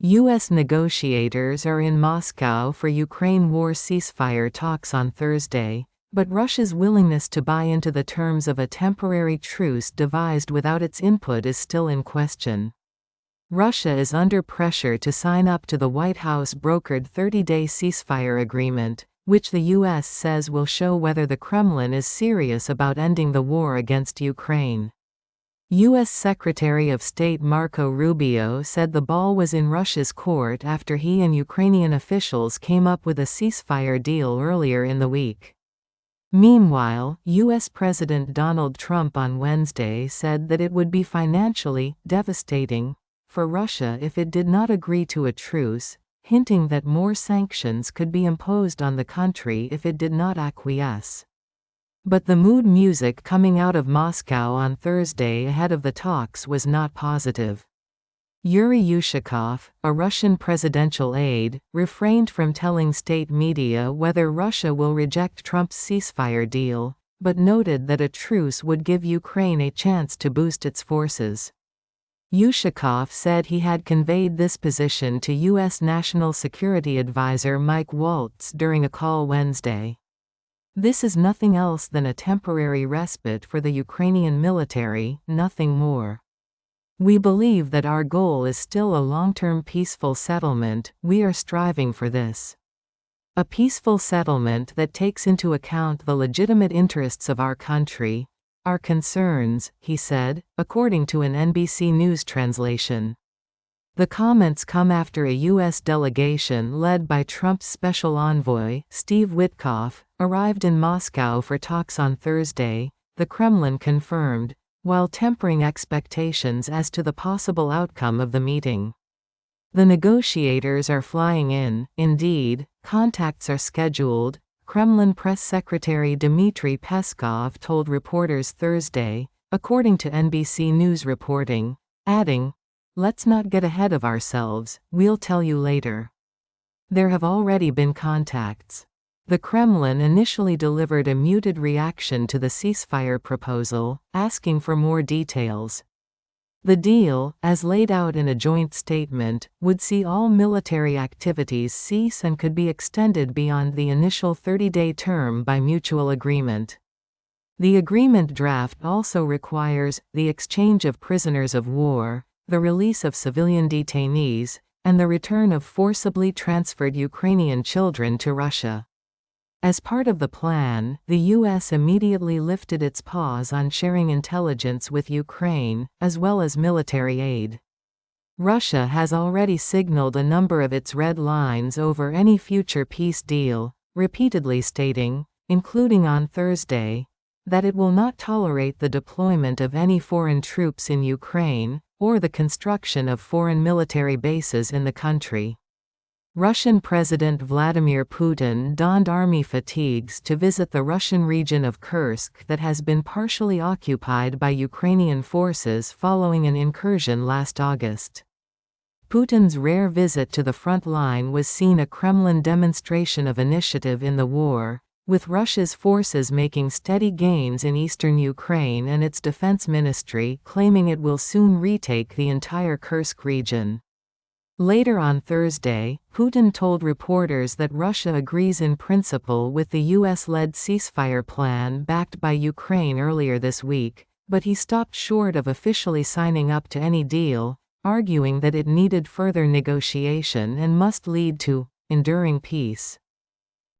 U.S. negotiators are in Moscow for Ukraine war ceasefire talks on Thursday, but Russia's willingness to buy into the terms of a temporary truce devised without its input is still in question. Russia is under pressure to sign up to the White House-brokered 30-day ceasefire agreement, which the U.S. says will show whether the Kremlin is serious about ending the war against Ukraine. U.S. Secretary of State Marco Rubio said the ball was in Russia's court after he and Ukrainian officials came up with a ceasefire deal earlier in the week. Meanwhile, U.S. President Donald Trump on Wednesday said that it would be financially devastating for Russia if it did not agree to a truce, hinting that more sanctions could be imposed on the country if it did not acquiesce. But the mood music coming out of Moscow on Thursday ahead of the talks was not positive. Yuri Ushakov, a Russian presidential aide, refrained from telling state media whether Russia will reject Trump's ceasefire deal, but noted that a truce would give Ukraine a chance to boost its forces. Ushakov said he had conveyed this position to U.S. National Security Advisor Mike Waltz during a call Wednesday. This is nothing else than a temporary respite for the Ukrainian military, nothing more. We believe that our goal is still a long-term peaceful settlement. We are striving for this. A peaceful settlement that takes into account the legitimate interests of our country, our concerns, he said, according to an NBC News translation. The comments come after a U.S. delegation led by Trump's special envoy, Steve Witkoff, arrived in Moscow for talks on Thursday, the Kremlin confirmed, while tempering expectations as to the possible outcome of the meeting. The negotiators are flying in, indeed, contacts are scheduled, Kremlin Press Secretary Dmitry Peskov told reporters Thursday, according to NBC News reporting, adding, "Let's not get ahead of ourselves, we'll tell you later." There have already been contacts. The Kremlin initially delivered a muted reaction to the ceasefire proposal, asking for more details. The deal, as laid out in a joint statement, would see all military activities cease and could be extended beyond the initial 30-day term by mutual agreement. The agreement draft also requires the exchange of prisoners of war, the release of civilian detainees, and the return of forcibly transferred Ukrainian children to Russia. As part of the plan, the U.S. immediately lifted its pause on sharing intelligence with Ukraine, as well as military aid. Russia has already signaled a number of its red lines over any future peace deal, repeatedly stating, including on Thursday, that it will not tolerate the deployment of any foreign troops in Ukraine, or the construction of foreign military bases in the country. Russian President Vladimir Putin donned army fatigues to visit the Russian region of Kursk that has been partially occupied by Ukrainian forces following an incursion last August. Putin's rare visit to the front line was seen a Kremlin demonstration of initiative in the war, with Russia's forces making steady gains in eastern Ukraine and its defense ministry claiming it will soon retake the entire Kursk region. Later on Thursday, Putin told reporters that Russia agrees in principle with the U.S.-led ceasefire plan backed by Ukraine earlier this week, but he stopped short of officially signing up to any deal, arguing that it needed further negotiation and must lead to enduring peace.